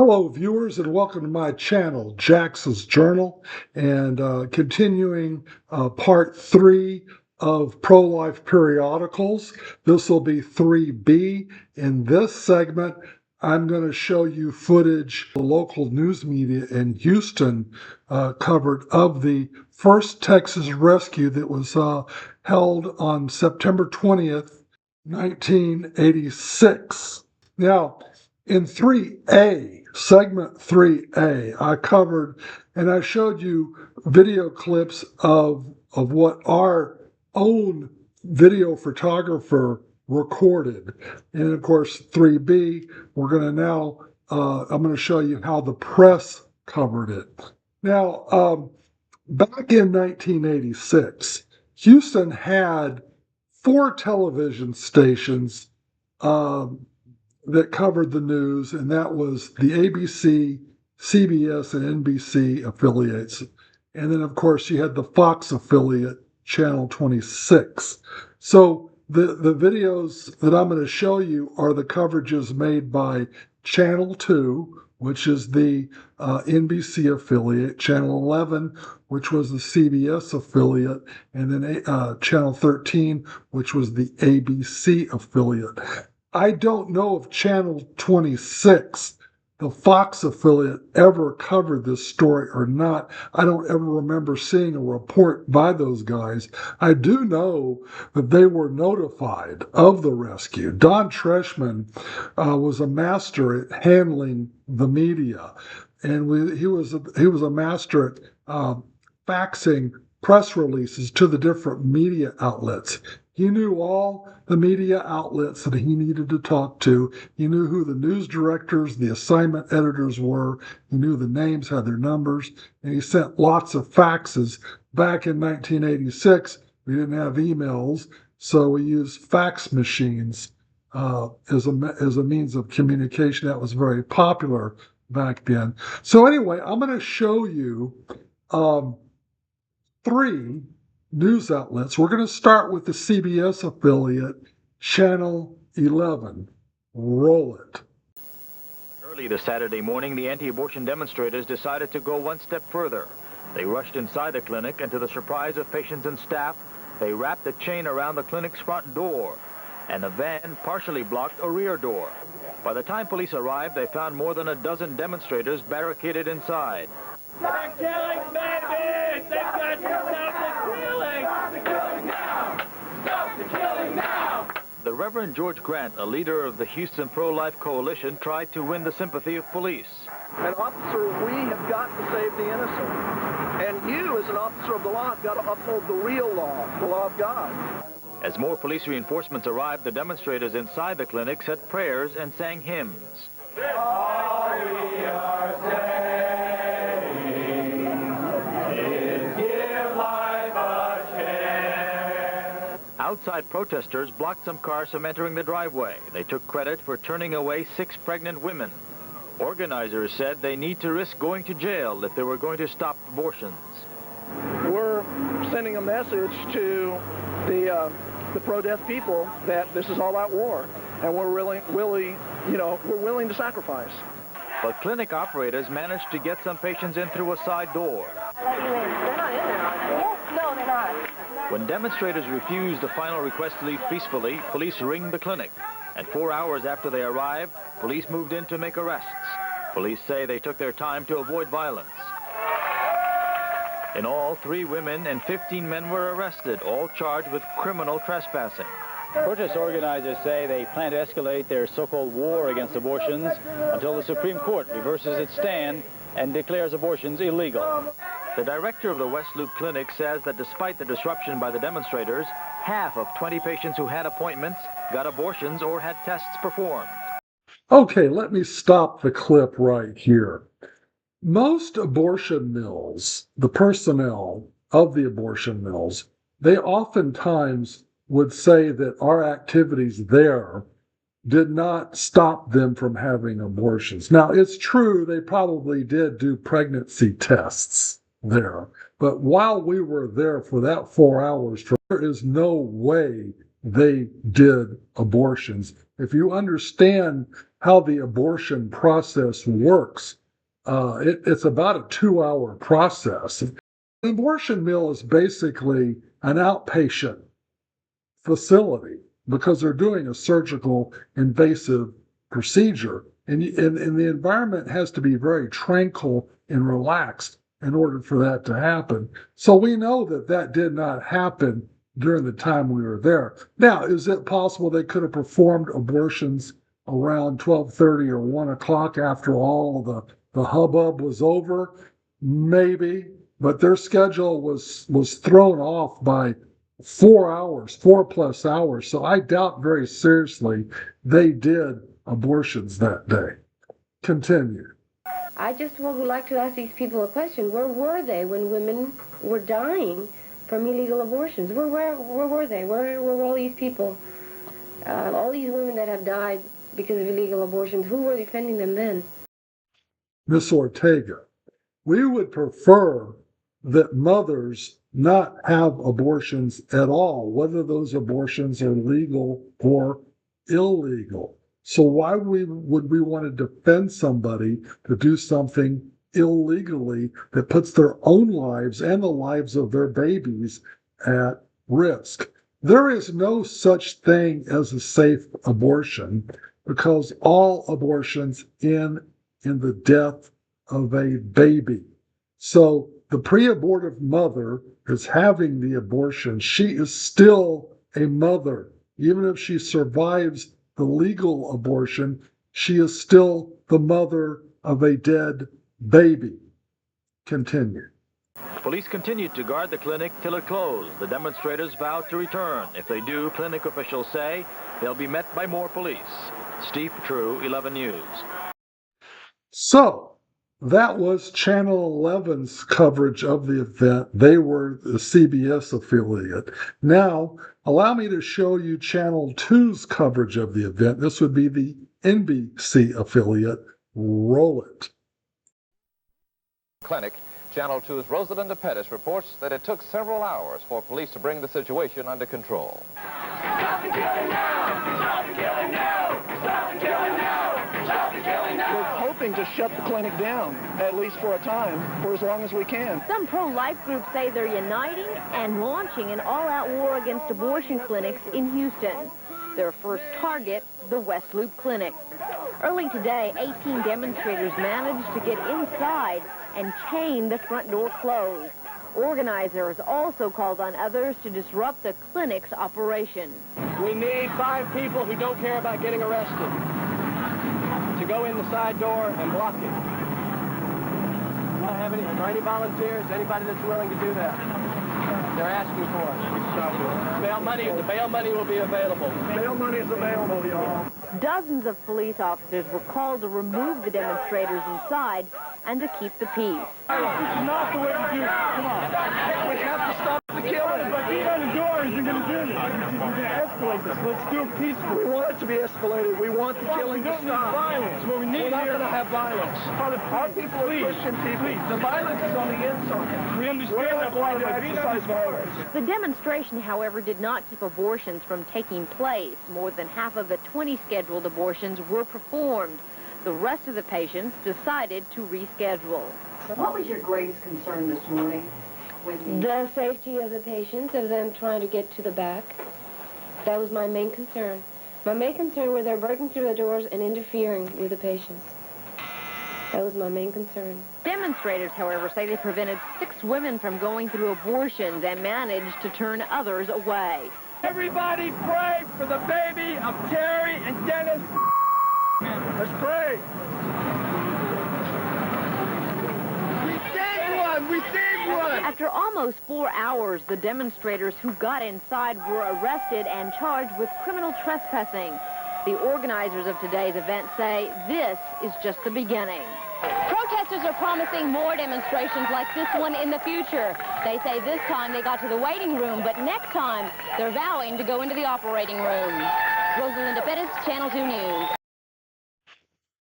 Hello, viewers, and welcome to my channel, Jax's Journal, and continuing part 3 of pro-life periodicals. This will be 3B. In this segment, I'm going to show you footage the local news media in Houston covered of the first Texas rescue that was held on September 20th, 1986. Now, in 3A, segment 3A, I covered and I showed you video clips of what our own video photographer recorded. And of course, 3B, we're going to now, I'm going to show you how the press covered it. Now, back in 1986, Houston had 4 television stations that covered the news, and that was the ABC, CBS, and NBC affiliates. And then, of course, you had the Fox affiliate, Channel 26. So the videos that I'm going to show you are the coverages made by Channel 2, which is the NBC affiliate, Channel 11, which was the CBS affiliate, and then Channel 13, which was the ABC affiliate. I don't know if Channel 26, the Fox affiliate, ever covered this story or not. I don't ever remember seeing a report by those guys. I do know that they were notified of the rescue. Don Treshman was a master at handling the media, and he was a master at faxing press releases to the different media outlets. He knew all the media outlets that he needed to talk to. He knew who the news directors, the assignment editors were. He knew the names, had their numbers, and he sent lots of faxes. Back in 1986, we didn't have emails, so we used fax machines as a means of communication. That was very popular back then. So anyway, I'm going to show you 3 news outlets. We're going to start with the CBS affiliate, Channel 11. Roll it. Early this Saturday morning, the anti-abortion demonstrators decided to go one step further. They rushed inside the clinic, and to the surprise of patients and staff, they wrapped a chain around the clinic's front door, and a van partially blocked a rear door. By the time police arrived, they found more than a dozen demonstrators barricaded inside. They're killing babies! They've got to stop the killing! Stop the killing now! Stop the killing now! The Reverend George Grant, a leader of the Houston Pro-Life Coalition, tried to win the sympathy of police. An officer, we have got to save the innocent. And you, as an officer of the law, have got to uphold the real law, the law of God. As more police reinforcements arrived, the demonstrators inside the clinic said prayers and sang hymns. All we are saying is give life a chance. Outside protesters blocked some cars from entering the driveway. They took credit for turning away 6 pregnant women. Organizers said they need to risk going to jail if they were going to stop abortions. We're sending a message to the pro-death people that this is all out war, and we're willing to sacrifice. But clinic operators managed to get some patients in through a side door. They're not in there, are they? No, they're not. When demonstrators refused a final request to leave peacefully, police ringed the clinic. And 4 hours after they arrived, police moved in to make arrests. Police say they took their time to avoid violence. In all, 3 women and 15 men were arrested, all charged with criminal trespassing. Protest organizers say they plan to escalate their so-called war against abortions until the Supreme Court reverses its stand and declares abortions illegal. The director of the West Loop Clinic says that despite the disruption by the demonstrators, half of 20 patients who had appointments got abortions or had tests performed. Okay, let me stop the clip right here. Most abortion mills, the personnel of the abortion mills, they oftentimes would say that our activities there did not stop them from having abortions. Now, it's true they probably did do pregnancy tests there, but while we were there for that 4 hours, there is no way they did abortions. If you understand how the abortion process works, it's about a 2-hour process. An abortion mill is basically an outpatient facility because they're doing a surgical invasive procedure. And the environment has to be very tranquil and relaxed in order for that to happen. So we know that that did not happen during the time we were there. Now, is it possible they could have performed abortions around 12:30 or 1 o'clock after all the hubbub was over? Maybe, but their schedule was thrown off by 4 hours, 4+ hours. So I doubt very seriously they did abortions that day. Continue. I just would like to ask these people a question. Where were they when women were dying from illegal abortions? Where were they? Where were all these people? All these women that have died because of illegal abortions, who were defending them then? Miss Ortega, we would prefer that mothers not have abortions at all, whether those abortions are legal or illegal. So why would we want to defend somebody to do something illegally that puts their own lives and the lives of their babies at risk? There is no such thing as a safe abortion because all abortions end in the death of a baby. So the pre-abortive mother is having the abortion. She is still a mother. Even if she survives the legal abortion, she is still the mother of a dead baby. Continue. Police continued to guard the clinic till it closed. The demonstrators vowed to return. If they do, clinic officials say they'll be met by more police. Steve True, 11 News. So that was Channel 11's coverage of the event. They were the CBS affiliate. Now, allow me to show you Channel 2's coverage of the event. This would be the NBC affiliate. Roll it. Clinic, Channel 2's Rosalinda Pettis reports that it took several hours for police to bring the situation under control. Stop the killing now! Stop the killing now! Stop the killing now! Stop the killing now! We're hoping to shut the clinic down, at least for a time, for as long as we can. Some pro-life groups say they're uniting and launching an all-out war against abortion clinics in Houston. Their first target, the West Loop Clinic. Early today, 18 demonstrators managed to get inside and chain the front door closed. Organizers also called on others to disrupt the clinic's operation. We need 5 people who don't care about getting arrested to go in the side door and block it. Do I have any volunteers? Anybody that's willing to do that? They're asking for it. Bail money, the bail money will be available. Bail money is available, y'all. Dozens of police officers were called to remove the demonstrators inside and to keep the peace. This is not the way to do it. Come on. We have to stop the killing. But being on the door isn't going to do this. We're going to escalate this. Let's do it peacefully. We want it to be escalated. We want the killing to We don't need stop. violence. What we need We're not here going to have violence. Our people are Christian people. The violence is on the inside. We understand We're that, not going to but exercise violence. The demonstration, however, did not keep abortions from taking place. More than half of the 20 scheduled abortions were performed. The rest of the patients decided to reschedule. What was your greatest concern this morning? The safety of the patients, of them trying to get to the back. That was my main concern. My main concern was they're breaking through the doors and interfering with the patients. That was my main concern. Demonstrators, however, say they prevented 6 women from going through abortions and managed to turn others away. Everybody pray for the baby of Terry and Dennis. Let's pray. We saved one! We saved one! After almost 4 hours, the demonstrators who got inside were arrested and charged with criminal trespassing. The organizers of today's event say this is just the beginning. Protesters are promising more demonstrations like this one in the future. They say this time they got to the waiting room, but next time they're vowing to go into the operating room. Rosalinda Pettis, Channel 2 News.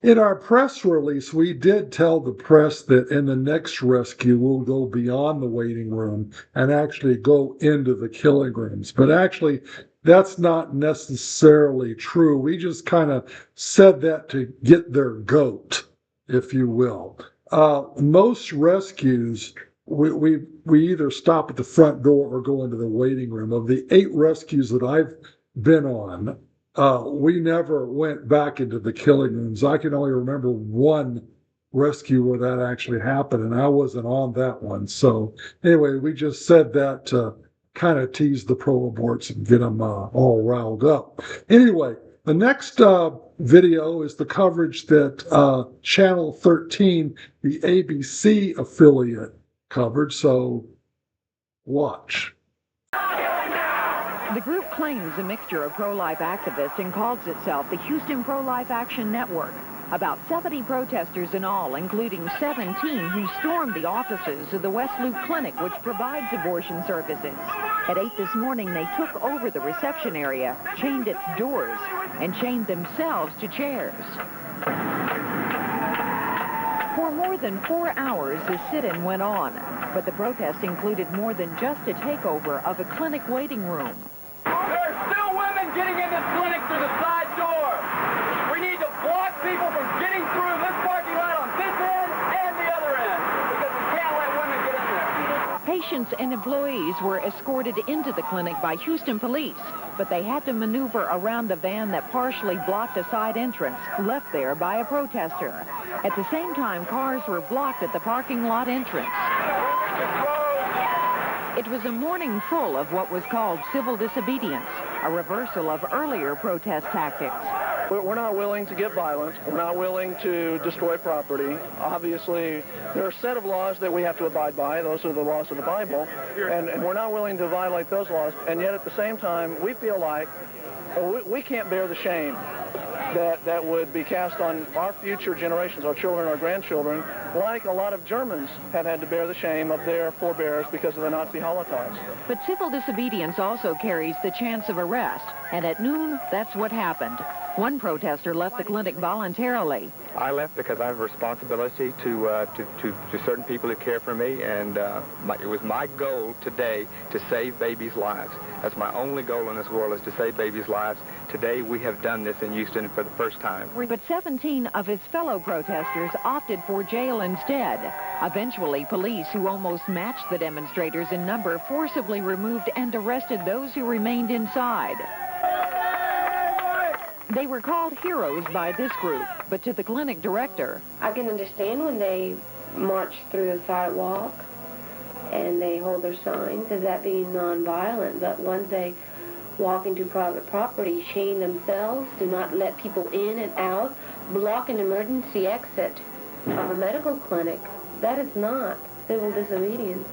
In our press release, we did tell the press that in the next rescue, we'll go beyond the waiting room and actually go into the killing rooms. But actually, that's not necessarily true. We just kind of said that to get their goat, if you will. Most rescues, we either stop at the front door or go into the waiting room. Of the 8 rescues that I've been on, we never went back into the killing rooms. I can only remember one rescue where that actually happened, and I wasn't on that one. So anyway, we just said that to kind of tease the pro aborts and get them all riled up. Anyway, the next video is the coverage that Channel 13, the ABC affiliate, covered. So watch. The group claims a mixture of pro-life activists and calls itself the Houston Pro-Life Action Network. About 70 protesters in all, including 17 who stormed the offices of the West Loop Clinic, which provides abortion services. At 8 this morning, they took over the reception area, chained its doors, and chained themselves to chairs. For more than 4 hours, the sit-in went on, but the protest included more than just a takeover of a clinic waiting room. There are still women getting in this clinic through the side door. We need to block people from getting through this parking lot on this end and the other end because we can't let women get in there. Patients and employees were escorted into the clinic by Houston police, but they had to maneuver around the van that partially blocked a side entrance, left there by a protester. At the same time, cars were blocked at the parking lot entrance. It was a morning full of what was called civil disobedience, a reversal of earlier protest tactics. We're not willing to get violent. We're not willing to destroy property. Obviously, there are a set of laws that we have to abide by. Those are the laws of the Bible. And we're not willing to violate those laws. And yet, at the same time, we feel like we can't bear the shame that would be cast on our future generations, our children, our grandchildren, like a lot of Germans have had to bear the shame of their forebears because of the Nazi Holocaust. But civil disobedience also carries the chance of arrest, and at noon, that's what happened. One protester left the clinic voluntarily. I left because I have a responsibility to certain people who care for me, and it was my goal today to save babies' lives. That's my only goal in this world, is to save babies' lives. Today we have done this in Houston for the first time. But 17 of his fellow protesters opted for jail instead. Eventually, police, who almost matched the demonstrators in number, forcibly removed and arrested those who remained inside. They were called heroes by this group, but to the clinic director, I can understand when they march through the sidewalk and they hold their signs as that being nonviolent, but once they walk into private property, chain themselves, do not let people in and out, block an emergency exit of a medical clinic, that is not civil disobedience.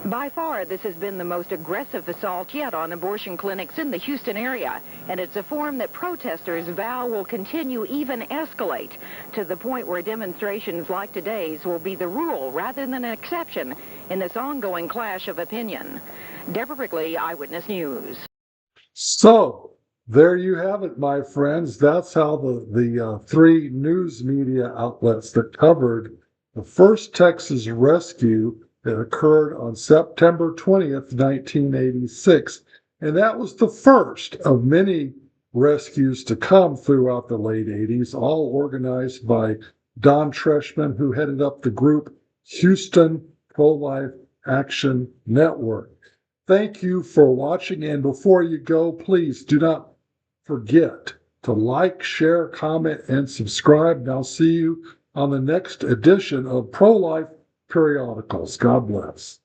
by far, this has been the most aggressive assault yet on abortion clinics in the Houston area, and it's a form that protesters vow will continue, even escalate, to the point where demonstrations like today's will be the rule rather than an exception in this ongoing clash of opinion. Deborah Brickley, Eyewitness News. So, there you have it, my friends. That's how the 3 news media outlets that covered the first Texas rescue that occurred on September 20th, 1986. And that was the first of many rescues to come throughout the late 80s, all organized by Don Treshman, who headed up the group Houston Pro-Life Action Network. Thank you for watching, and before you go, please do not forget to like, share, comment, and subscribe. And I'll see you on the next edition of Pro-Life Periodicals. God bless.